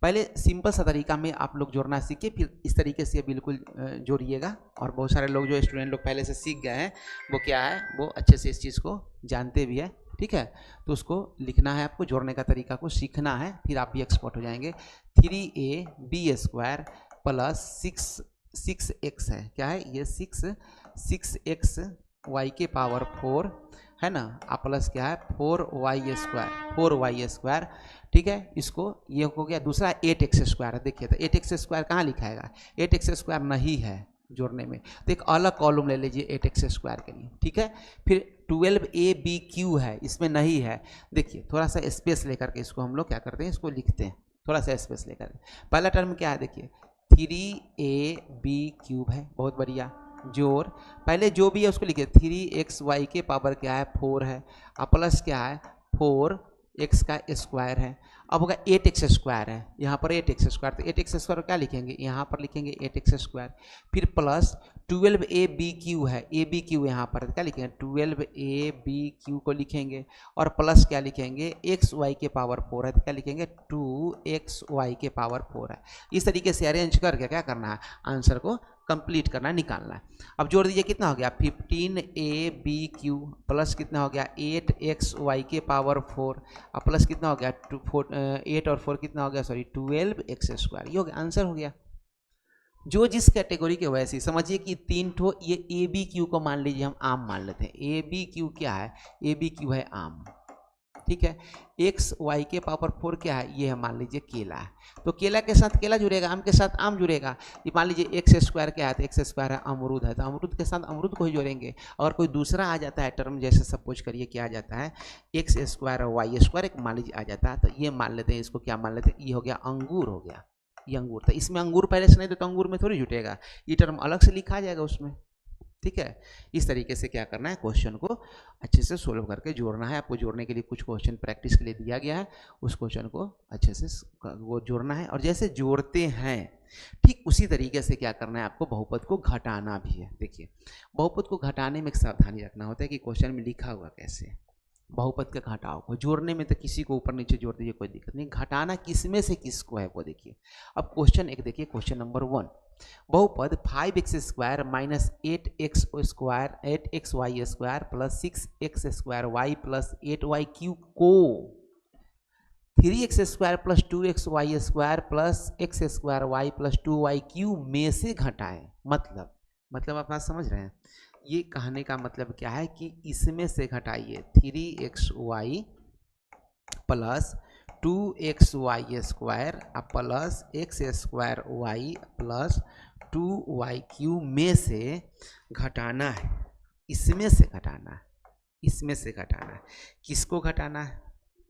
पहले सिंपल सा तरीका में आप लोग जोड़ना सीखिए, फिर इस तरीके से बिल्कुल जोड़िएगा। और बहुत सारे लोग जो स्टूडेंट लोग पहले से सीख गए हैं, वो क्या है, वो अच्छे से इस चीज़ को जानते भी है। ठीक है, तो उसको लिखना है आपको, जोड़ने का तरीका को सीखना है, फिर आप भी एक्सपर्ट हो जाएंगे। 3ab² प्लस 6x है, क्या है ये, 6x y के पावर 4 है ना, आप प्लस क्या है 4y²। ठीक है, इसको ये हो गया। दूसरा 8x² है, देखिए तो 8x² कहाँ लिखाएगा, 8x² नहीं है जोड़ने में, तो एक अलग कॉलम ले लीजिए 8x² के लिए। ठीक है, फिर 12abq है, इसमें नहीं है, देखिए थोड़ा सा स्पेस लेकर के इसको हम लोग क्या करते हैं, इसको लिखते हैं थोड़ा सा स्पेस लेकर। पहला टर्म क्या है, देखिए 3ab³ है, बहुत बढ़िया। जोड़, पहले जो भी है उसको लिखिए, 3xy के पावर क्या है 4 है, अब प्लस क्या है 4x का स्क्वायर है। अब होगा 8x² है, यहाँ पर 8x², तो 8x² क्या लिखेंगे, यहाँ पर लिखेंगे 8x²। फिर प्लस 12abq है, abq यहाँ पर क्या लिखेंगे 12abq को लिखेंगे, और प्लस क्या लिखेंगे xy के पावर 4 है, तो क्या लिखेंगे 2xy के पावर 4 है। इस तरीके से अरेंज करके क्या करना है, आंसर को कंप्लीट करना, निकालना है। अब जोड़ दीजिए, कितना हो गया 15abq प्लस कितना हो गया 8xy के पावर 4, अब प्लस कितना हो गया 8 और 4 कितना हो गया, सॉरी 12x²। ये हो गया, आंसर हो गया। जो जिस कैटेगरी के वैसे समझिए कि 3 ठो, ये ए बी क्यू को मान लीजिए हम आम मान लेते हैं। ए बी क्यू क्या है, ए बी क्यू है आम। ठीक है, एक्स वाई के पावर 4 क्या है, ये है मान लीजिए केला है, तो केला के साथ केला जुड़ेगा, आम के साथ आम जुड़ेगा। ये मान लीजिए x² क्या है, तो x² है अमरूद है, तो अमरूद के साथ अमरूद को ही जोड़ेंगे। अगर कोई दूसरा आ जाता है टर्म, जैसे सपोज करिए क्या आ जाता है x² और y² एक मान लीजिए आ जाता है, तो ये मान लेते हैं, इसको क्या मान लेते हैं, ये हो गया अंगूर, हो गया ये अंगूर था। इसमें अंगूर पहले से नहीं तो अंगूर में थोड़ी जुटेगा, ये टर्म अलग से लिखा जाएगा उसमें। ठीक है, इस तरीके से क्या करना है, क्वेश्चन को अच्छे से सोल्व करके जोड़ना है। आपको जोड़ने के लिए कुछ क्वेश्चन प्रैक्टिस के लिए दिया गया है, उस क्वेश्चन को अच्छे से वो जोड़ना है। और जैसे जोड़ते हैं ठीक उसी तरीके से क्या करना है, आपको बहुपद को घटाना भी है। देखिए, बहुपद को घटाने में एक सावधानी रखना होता है कि क्वेश्चन में लिखा हुआ कैसे। बहुपद के घटाव को जोड़ने में तो किसी को ऊपर नीचे जोड़ दीजिए, कोई दिक्कत नहीं। घटाना किसमें से किसको है वो देखिए। अब क्वेश्चन एक देखिए, क्वेश्चन नंबर 1, बहुपद 5x² minus 8xy² plus 6x² plus 8y³ को 3x² plus 2xy² plus x² plus 2y³ में से घटाएं। मतलब आप बात समझ रहे हैं, ये कहने का मतलब क्या है कि इसमें से घटाइए 3xy plus 2xy² plus x² plus 2y³ में से घटाना है, इसमें से घटाना है, इसमें से घटाना है। किसको घटाना है,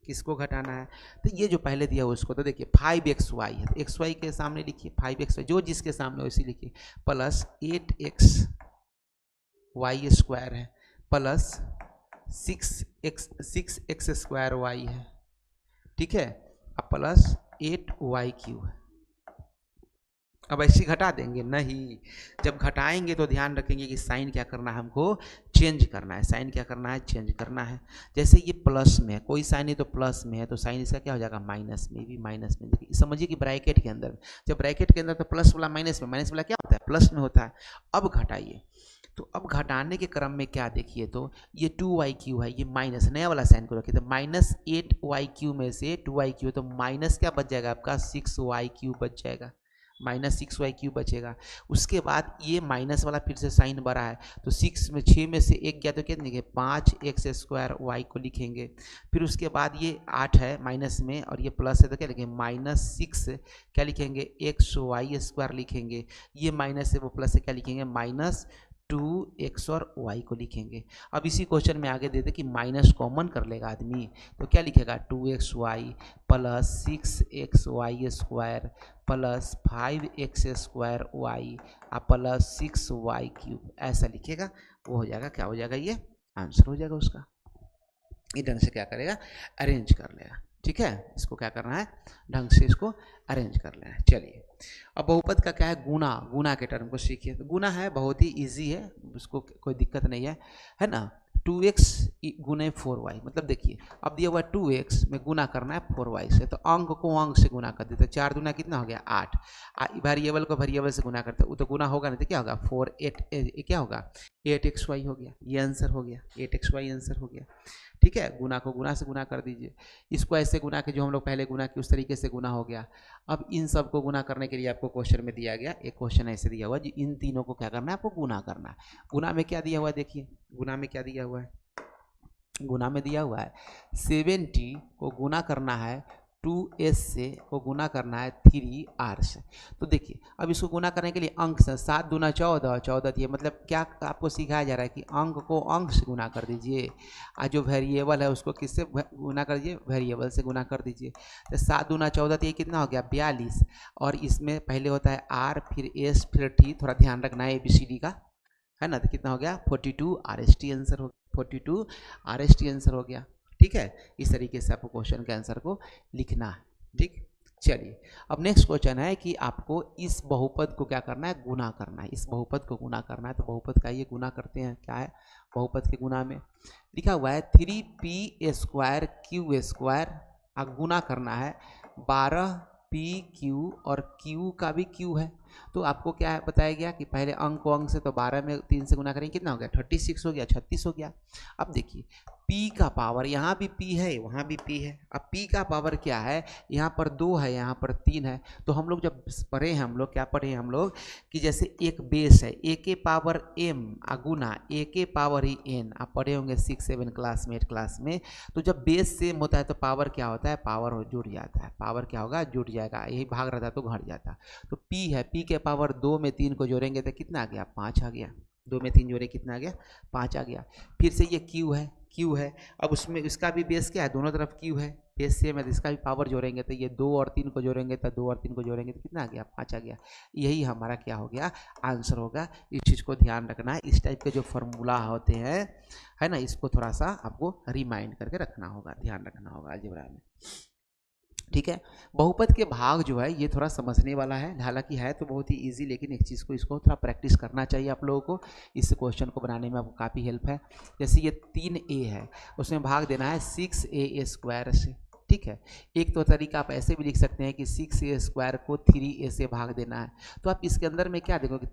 किसको घटाना है, तो ये जो पहले दिया उसको, तो देखिए 5xy है, तो xy के सामने लिखिए 5xy, जो जिसके सामने वैसे लिखिए, प्लस 8x y² है प्लस 6x² है। ठीक है, अब प्लस 8y³ है। अब ऐसे घटा देंगे नहीं, जब घटाएंगे तो ध्यान रखेंगे कि साइन क्या करना है, हमको चेंज करना है। साइन क्या करना है, चेंज करना है। जैसे ये प्लस में है, कोई साइन है तो प्लस में है, तो साइन इसका क्या हो जाएगा माइनस में, भी माइनस में। देखिए समझिए कि ब्रैकेट के अंदर, जब ब्रैकेट के अंदर तो प्लस वाला माइनस में, माइनस वाला क्या होता है प्लस में होता है। अब घटाइए, तो अब घटाने के क्रम में क्या देखिए, तो ये 2y³ है, ये माइनस नया वाला साइन को रखिए, तो माइनस 8y³ में से 2y³, तो माइनस क्या बच जाएगा आपका 6y³ बच जाएगा, माइनस 6y³ बचेगा। उसके बाद ये माइनस वाला फिर से साइन बड़ा है, तो 6 में से 1 गया तो क्या लिखेंगे 5x² को लिखेंगे। फिर उसके बाद ये 8 है माइनस में और ये प्लस है, तो क्या लिखेंगे माइनस 6 क्या लिखेंगे xy² लिखेंगे। ये माइनस है वो प्लस है, क्या लिखेंगे माइनस 2x और y को लिखेंगे। अब इसी क्वेश्चन में आगे देते कि माइनस कॉमन कर लेगा आदमी, तो क्या लिखेगा 2xy plus 6xy² plus 5x² plus 6y³, ऐसा लिखेगा। वो हो जाएगा, क्या हो जाएगा, ये आंसर हो जाएगा उसका। ये ढंग से क्या करेगा, अरेंज कर लेगा। ठीक है, इसको क्या करना है, ढंग से इसको अरेंज कर लेना है। चलिए, अब बहुपद का क्या है, गुना। गुना के टर्म को सीखिए। तो गुना है बहुत ही इजी है, उसको कोई दिक्कत नहीं है, है ना। 2x गुने 4y, मतलब देखिए अब दिया हुआ 2x में गुना करना है 4y से, तो अंक को अंक से गुना कर देते, तो 4 दूना कितना हो गया 8, वेरिएबल को वेरिएबल से गुना करते, वो तो गुना होगा नहीं तो क्या होगा 4 8 क्या होगा 8xy हो गया, ये आंसर हो गया, 8xy आंसर हो गया। ठीक है, गुना को गुना से गुना कर दीजिए, इसको ऐसे गुना के जो हम लोग पहले गुना किए उस तरीके से गुना हो गया। अब इन सब को गुना करने के लिए आपको क्वेश्चन में दिया गया, एक क्वेश्चन ऐसे दिया हुआ जी इन तीनों को क्या करना है आपको गुना करना है। गुना में क्या दिया हुआ है देखिए, गुना में क्या दिया हुआ है, गुना में दिया हुआ है 70 को गुना करना है 2s से, को गुना करना है 3r से। तो देखिए अब इसको गुना करने के लिए अंक से 7 दूना 14, 14 दिए, मतलब क्या आपको सिखाया जा रहा है कि अंक को अंक से गुना कर दीजिए, और जो वेरिएबल है उसको किससे गुना कर दीजिए, वेरिएबल से गुना कर दीजिए। तो 7 दूना 14 दिए कितना हो गया 42, और इसमें पहले होता है r फिर s फिर t, थोड़ा ध्यान रखना है ABCD का, है ना। तो कितना हो गया 42 RST आंसर हो, 42 RST आंसर हो गया। ठीक है, इस तरीके से आपको क्वेश्चन के आंसर को लिखना है। ठीक, चलिए अब नेक्स्ट क्वेश्चन है कि आपको इस बहुपद को क्या करना है, गुना करना है, इस बहुपद को गुना करना है। तो बहुपद का ये गुना करते हैं, क्या है बहुपद के गुना में लिखा हुआ है 3p² q², गुना करना है 12pq, और q का भी q है। तो आपको क्या है बताया गया कि पहले अंक को अंक से, तो 12 में 3 से गुना करेंगे कितना हो गया 36 हो गया, 36 हो गया। अब देखिए p का पावर, यहाँ भी p है वहाँ भी p है, अब p का पावर क्या है, यहाँ पर 2 है यहाँ पर 3 है। तो हम लोग जब पढ़े हैं, हम लोग क्या पढ़े हैं हम लोग कि जैसे एक बेस है a के पावर m गुना a के पावर ही n, आप पढ़े होंगे 6 7 क्लास में 8 क्लास में। तो जब बेस सेम होता है तो पावर क्या होता है, पावर जुड़ जाता है, पावर क्या होगा जुड़ जाएगा, यही भाग रहता तो घट जाता। तो p है, p के पावर 2 में 3 को जोड़ेंगे तो कितना आ गया 5 आ गया, 2 में 3 जोड़े कितना आ गया 5 आ गया। फिर से ये q है, q है, अब उसमें इसका भी बेस क्या है, दोनों तरफ q है, बेस सेम है, तो इसका भी पावर जोड़ेंगे तो ये 2 और 3 को जोड़ेंगे तो 2 और 3 को जोड़ेंगे तो कितना आ गया 5 आ गया। यही हमारा क्या हो गया आंसर होगा। इस चीज़ को ध्यान रखना है, इस टाइप के जो फॉर्मूला होते हैं है ना, इसको थोड़ा सा आपको रिमाइंड करके रखना होगा, ध्यान रखना होगा अलजेब्रा में। ठीक है, बहुपद के भाग जो है ये थोड़ा समझने वाला है, हालांकि है तो बहुत ही इजी, लेकिन एक चीज़ को इसको थोड़ा प्रैक्टिस करना चाहिए आप लोगों को, इस क्वेश्चन को बनाने में आपको काफ़ी हेल्प है। जैसे ये 3a है, उसमें भाग देना है 6a² से। ठीक है, एक तो तरीका आप ऐसे भी लिख सकते हैं कि 6a² को 3a से भाग देना है। तो आप इसके अंदर में क्या देखोगे,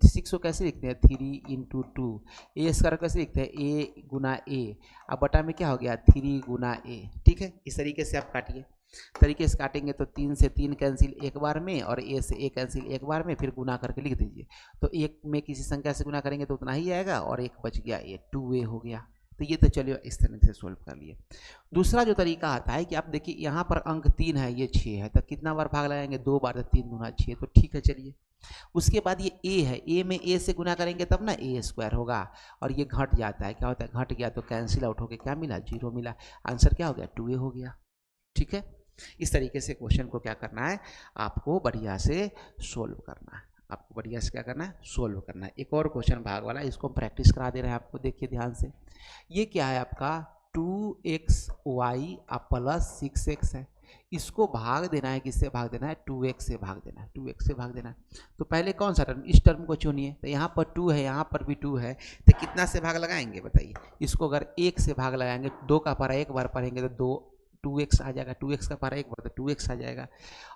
6 को कैसे लिखते हैं 3 × 2, a² कैसे लिखते हैं a गुना a, अब बटा में क्या हो गया 3 गुना a। ठीक है, इस तरीके से आप काटिए, तरीके से काटेंगे तो 3 से 3 कैंसिल एक बार में, और a से a कैंसिल एक बार में, फिर गुना करके लिख दीजिए। तो एक में किसी संख्या से गुना करेंगे तो उतना ही आएगा, और एक बच गया, ये 2a हो गया। तो ये तो चलिए इस तरह से सोल्व कर लिए। दूसरा जो तरीका आता है कि आप देखिए यहाँ पर अंक 3 है, ये 6 है, तो कितना बार भाग लगाएंगे 2 बार, तो 3 दूना 6, तो ठीक है चलिए। उसके बाद ये a है, a में a से गुना करेंगे तब ना a² होगा, और ये घट जाता है, क्या होता है घट गया तो कैंसिल आउट हो गया, क्या मिला 0 मिला, आंसर क्या हो गया 2a हो गया। ठीक है, इस तरीके से क्वेश्चन को क्या करना है आपको बढ़िया से सोल्व करना है, आपको बढ़िया से क्या करना है सोल्व करना है। एक और क्वेश्चन भाग वाला, इसको हम प्रैक्टिस करा दे रहे हैं आपको, देखिए ध्यान से। ये क्या है आपका 2xy प्लस 6x है, इसको भाग देना है, किससे भाग देना है 2x से भाग देना है, 2x से भाग देना है। तो पहले कौन सा टर्म, इस टर्म को चुनिए, तो यहाँ पर 2 है, यहाँ पर भी 2 है, तो कितना से भाग लगाएंगे बताइए। इसको अगर 1 से भाग लगाएंगे, 2 का पारा एक बार पढ़ेंगे तो 2x आ जाएगा, 2x का पारा एक बार तो 2x आ जाएगा,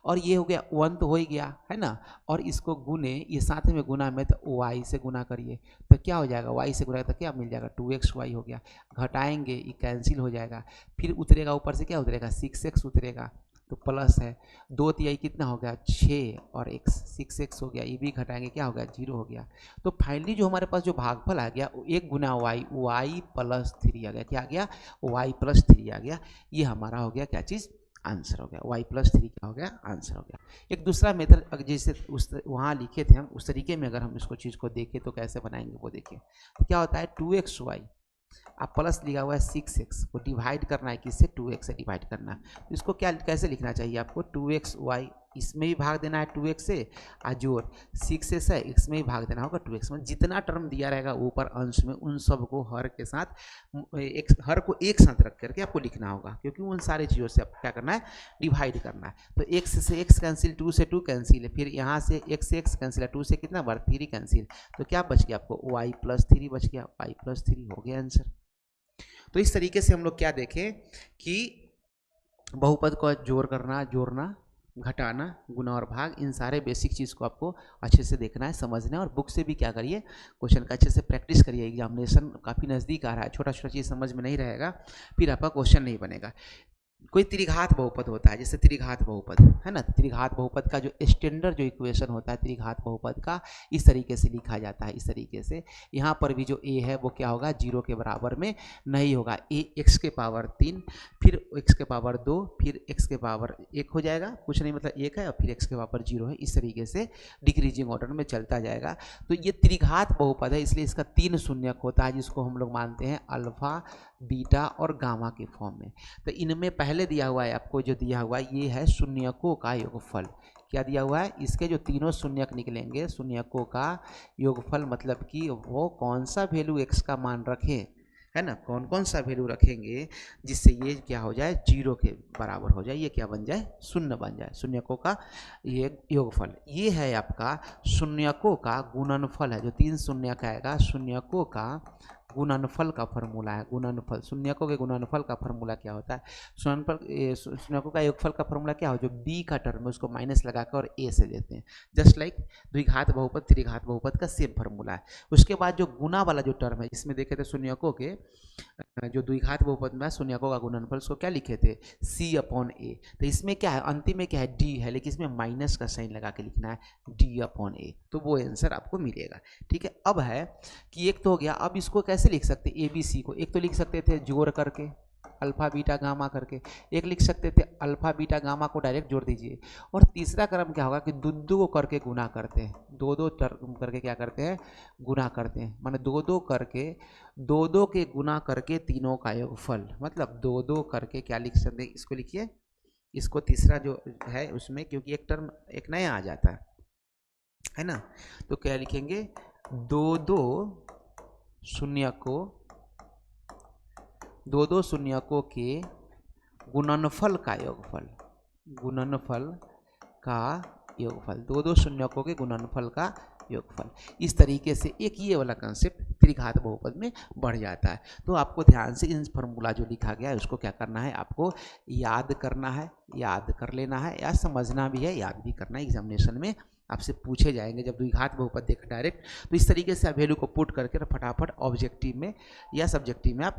और ये हो गया 1 तो हो ही गया है ना, और इसको गुने, ये साथ में गुना में तो y से गुना करिए, तो क्या हो जाएगा y से गुना तो क्या मिल जाएगा 2xy हो गया, घटाएंगे ये कैंसिल हो जाएगा, फिर उतरेगा ऊपर से क्या उतरेगा 6x उतरेगा, तो प्लस है 2 तिहाई कितना हो गया 6, और x 6x हो गया, ये भी घटाएंगे क्या हो गया 0 हो गया। तो फाइनली जो हमारे पास जो भागफल आ गया 1 गुना y प्लस 3 आ गया, क्या आ गया y प्लस 3 आ गया। ये हमारा हो गया क्या चीज़ आंसर हो गया, y प्लस 3 क्या हो गया आंसर हो गया। एक दूसरा मेथड जैसे उस वहाँ लिखे थे हम, उस तरीके में अगर हम इसको चीज़ को देखें तो कैसे बनाएंगे वो देखिए। तो क्या होता है 2xy, आप प्लस लिखा हुआ है 6x को डिवाइड करना है, किससे 2x से डिवाइड करना है। तो इसको क्या कैसे लिखना चाहिए आपको 2xy इसमें भी भाग देना है 2x से, और जोड़ 6s है, इसमें भी भाग देना होगा 2x में। जितना टर्म दिया रहेगा ऊपर अंश में उन सब को हर के साथ हर को एक साथ रख करके आपको लिखना होगा, क्योंकि उन सारी चीज़ों से आपको क्या करना है, डिवाइड करना है। तो x से x कैंसिल, 2 से 2 कैंसिल है, फिर यहाँ से x से x कैंसिल है, 2 से कितना बार 3 कैंसिल, तो क्या बच गया आपको y+3 बच गया, y+3 हो गया आंसर। तो इस तरीके से हम लोग क्या देखें कि बहुपद को जोड़ करना, जोड़ना, घटाना, गुना और भाग, इन सारे बेसिक चीज़ को आपको अच्छे से देखना है, समझना है, और बुक से भी क्या करिए, क्वेश्चन का अच्छे से प्रैक्टिस करिए। एग्जामिनेशन काफ़ी नज़दीक आ रहा है, छोटा छोटा चीज़ समझ में नहीं रहेगा फिर आपका क्वेश्चन नहीं बनेगा। कोई त्रिघात बहुपद होता है, जैसे त्रिघात बहुपद है ना, त्रिघात बहुपद का जो स्टैंडर्ड जो इक्वेशन होता है त्रिघात बहुपद का, इस तरीके से लिखा जाता है, इस तरीके से। यहाँ पर भी जो a है वो क्या होगा, 0 के बराबर में नहीं होगा। a x के पावर 3, फिर x के पावर 2, फिर x के पावर 1 हो जाएगा, कुछ नहीं मतलब 1 है, और फिर x के पावर 0 है, इस तरीके से डिक्रीजिंग ऑर्डर में चलता जाएगा। तो ये त्रिघात बहुपद है, इसलिए इसका 3 शून्यक होता है, जिसको हम लोग मानते हैं अल्फा, बीटा और गामा के फॉर्म में। तो इनमें पहले दिया हुआ है आपको, जो दिया हुआ है ये है शून्यकों का योगफल। क्या दिया हुआ है, इसके जो तीनों शून्यक निकलेंगे, शून्यकों का योगफल, मतलब कि वो कौन सा वैल्यू x का मान रखें, है ना, कौन कौन सा वैल्यू रखेंगे जिससे ये क्या हो जाए, 0 के बराबर हो जाए, ये क्या बन जाए, शून्य बन जाए। शून्यकों का ये योगफल, ये है आपका शून्यकों का गुणनफल है। जो 3 शून्यक आएगा, शून्यकों का गुणनफल का फॉर्मूला है। गुणनफल, शून्यकों के गुणनफल का फॉर्मूला क्या होता है, शून्यकों का योगफल का फॉर्मूला क्या हो, जो b का टर्म है उसको माइनस लगाकर और a से देते हैं, जस्ट लाइक द्विघात बहुपद त्रिघात बहुपद का सेम फॉर्मूला है। उसके बाद जो गुना वाला जो टर्म है, इसमें देखे थे शून्यकों के जो द्विघात बहुपद में शून्यकों का गुणनफल, उसको क्या लिखे थे, c/a। तो इसमें क्या है, अंतिम में क्या है, d है, लेकिन इसमें माइनस का साइन लगा के लिखना है, d/a, तो वो आंसर आपको मिलेगा। ठीक है, अब है कि एक तो हो गया, अब इसको कैसे लिख सकते, ABC को एक तो लिख सकते थे जोड़ करके, अल्फा बीटा गामा करके, एक लिख सकते थे अल्फा बीटा गामा को डायरेक्ट जोड़ दीजिए, और तीसरा क्रम क्या होगा कि दो को करके गुना करते हैं, दो करके क्या करते हैं, गुना करते हैं, माने दो करके, दो के गुना करके तीनों का योगफल, मतलब दो करके क्या लिख सकते हैं, इसको लिखिए, इसको तीसरा जो है उसमें, क्योंकि एक टर्म एक नया आ जाता है ना, तो क्या लिखेंगे, दो शून्यकों के गुणनफल का योगफल, गुणनफल का योगफल, दो शून्यकों के गुणनफल का योगफल। इस तरीके से एक ये वाला कंसेप्ट त्रिघात बहुपद में बढ़ जाता है। तो आपको ध्यान से इन फॉर्मूला जो लिखा गया है उसको क्या करना है, आपको याद करना है, याद कर लेना है, या समझना भी है, याद भी करना है। एग्जामिनेशन में आपसे पूछे जाएंगे जब द्विघात बहुपद देखा डायरेक्ट, तो इस तरीके से आप वैल्यू को पुट करके फटाफट ऑब्जेक्टिव में या सब्जेक्टिव में आप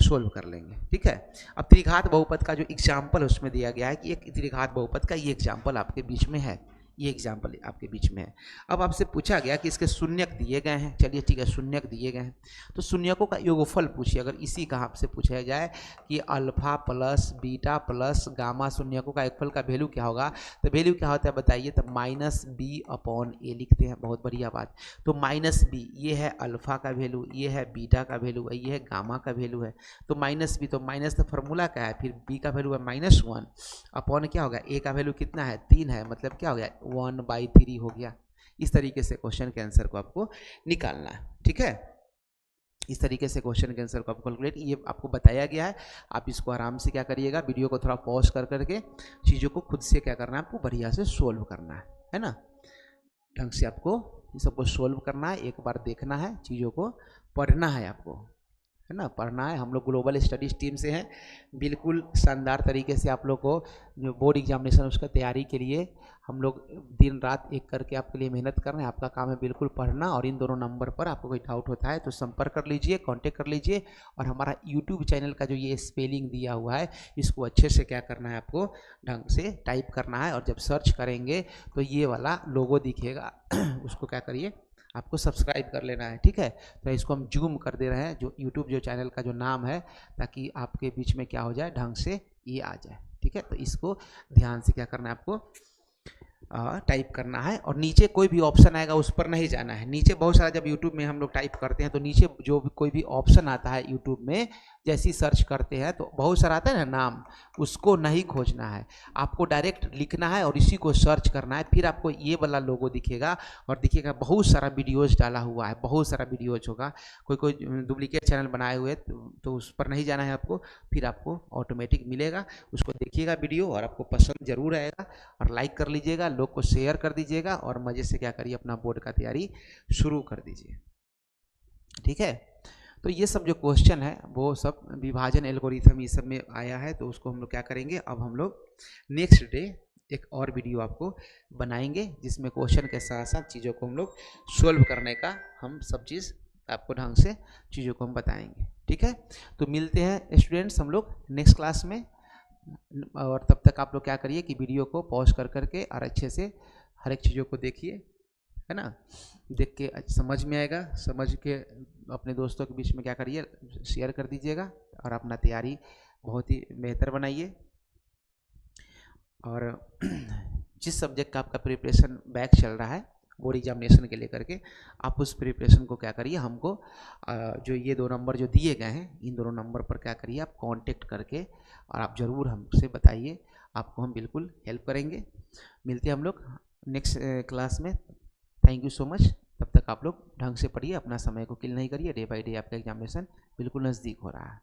सोल्व कर लेंगे। ठीक है, अब त्रिघात बहुपद का जो एग्जाम्पल उसमें दिया गया है कि एक त्रिघात बहुपद का ये एग्जाम्पल आपके बीच में है, ये एग्जाम्पल आपके बीच में है। अब आपसे पूछा गया कि इसके शून्यक दिए गए हैं, चलिए ठीक है, शून्यक दिए गए हैं, तो शून्यकों का योगफल पूछिए। अगर इसी का आपसे पूछा जाए कि alpha plus beta plus gamma शून्यकों का योगफल का वैल्यू क्या होगा, तो वैल्यू क्या होता है बताइए, तो -b/a लिखते हैं, बहुत बढ़िया बात। तो -b ये है अल्फा का वैल्यू, ये है बीटा का वैल्यू, ये है गामा का वैल्यू है। तो -b, तो माइनस तो फॉर्मूला क्या है, फिर b का वैल्यू है -1 अपॉन क्या होगा, a का वैल्यू कितना है 3 है, मतलब क्या हो गया 1/3 हो गया। इस तरीके से क्वेश्चन के आंसर को आपको निकालना है। ठीक है, इस तरीके से क्वेश्चन के आंसर को आपको कैलकुलेट, ये आपको बताया गया है। आप इसको आराम से क्या करिएगा, वीडियो को थोड़ा पॉज कर करके चीज़ों को खुद से क्या करना है, आपको बढ़िया से सोल्व करना है ना, ढंग से आपको ये सबको सोल्व करना है, एक बार देखना है, चीज़ों को पढ़ना है आपको, है ना, पढ़ना है। हम लोग ग्लोबल स्टडीज़ टीम से हैं, बिल्कुल शानदार तरीके से आप लोग को जो बोर्ड एग्जामिनेशन उसका तैयारी के लिए हम लोग दिन रात एक करके आपके लिए मेहनत कर रहे हैं। आपका काम है बिल्कुल पढ़ना, और इन दोनों नंबर पर आपको कोई डाउट होता है तो संपर्क कर लीजिए, कांटेक्ट कर लीजिए। और हमारा यूट्यूब चैनल का जो ये स्पेलिंग दिया हुआ है, इसको अच्छे से क्या करना है, आपको ढंग से टाइप करना है, और जब सर्च करेंगे तो ये वाला लोगो दिखेगा उसको क्या करिए, आपको सब्सक्राइब कर लेना है। ठीक है, तो इसको हम जूम कर दे रहे हैं, जो यूट्यूब जो चैनल का जो नाम है, ताकि आपके बीच में क्या हो जाए, ढंग से ये आ जाए। ठीक है, तो इसको ध्यान से क्या करना है, आपको टाइप करना है और नीचे कोई भी ऑप्शन आएगा उस पर नहीं जाना है। नीचे बहुत सारा जब यूट्यूब में हम लोग टाइप करते हैं तो नीचे जो भी कोई भी ऑप्शन आता है यूट्यूब में, जैसी सर्च करते हैं तो बहुत सारा आता है ना नाम, उसको नहीं खोजना है, आपको डायरेक्ट लिखना है और इसी को सर्च करना है। फिर आपको ये वाला लोगो दिखेगा और दिखेगा बहुत सारा वीडियोज़ डाला हुआ है, बहुत सारा वीडियोज़ होगा, कोई कोई डुप्लीकेट चैनल बनाए हुए तो उस पर नहीं जाना है आपको। फिर आपको ऑटोमेटिक मिलेगा, उसको देखिएगा वीडियो और आपको पसंद जरूर आएगा और लाइक कर लीजिएगा, लोग को शेयर कर दीजिएगा और मज़े से क्या करिए अपना बोर्ड का तैयारी शुरू कर दीजिए। ठीक है, तो ये सब जो क्वेश्चन है वो सब विभाजन एल्गोरिथम ये सब में आया है, तो उसको हम लोग क्या करेंगे, अब हम लोग नेक्स्ट डे एक और वीडियो आपको बनाएंगे जिसमें क्वेश्चन के साथ साथ चीज़ों को हम लोग सोल्व करने का हम सब चीज़ आपको ढंग से चीज़ों को हम बताएंगे। ठीक है, तो मिलते हैं स्टूडेंट्स हम लोग नेक्स्ट क्लास में, और तब तक आप लोग क्या करिए कि वीडियो को पॉज कर करके और अच्छे से हर एक चीज़ों को देखिए, है ना, देख के समझ में आएगा, समझ के अपने दोस्तों के बीच में क्या करिए शेयर कर दीजिएगा और अपना तैयारी बहुत ही बेहतर बनाइए। और जिस सब्जेक्ट का आपका प्रिपरेशन बैक चल रहा है बोर्ड एग्जामिनेशन के लेकर के, आप उस प्रिपरेशन को क्या करिए, हमको जो ये 2 नंबर जो दिए गए हैं इन दोनों नंबर पर क्या करिए आप कांटेक्ट करके और आप ज़रूर हमसे बताइए, आपको हम बिल्कुल हेल्प करेंगे। मिलते हैं हम लोग नेक्स्ट क्लास में। Thank you so much. तब तक आप लोग ढंग से पढ़िए, अपना समय को किल नहीं करिए, डे बाय डे आपका एग्जामिनेशन बिल्कुल नज़दीक हो रहा है।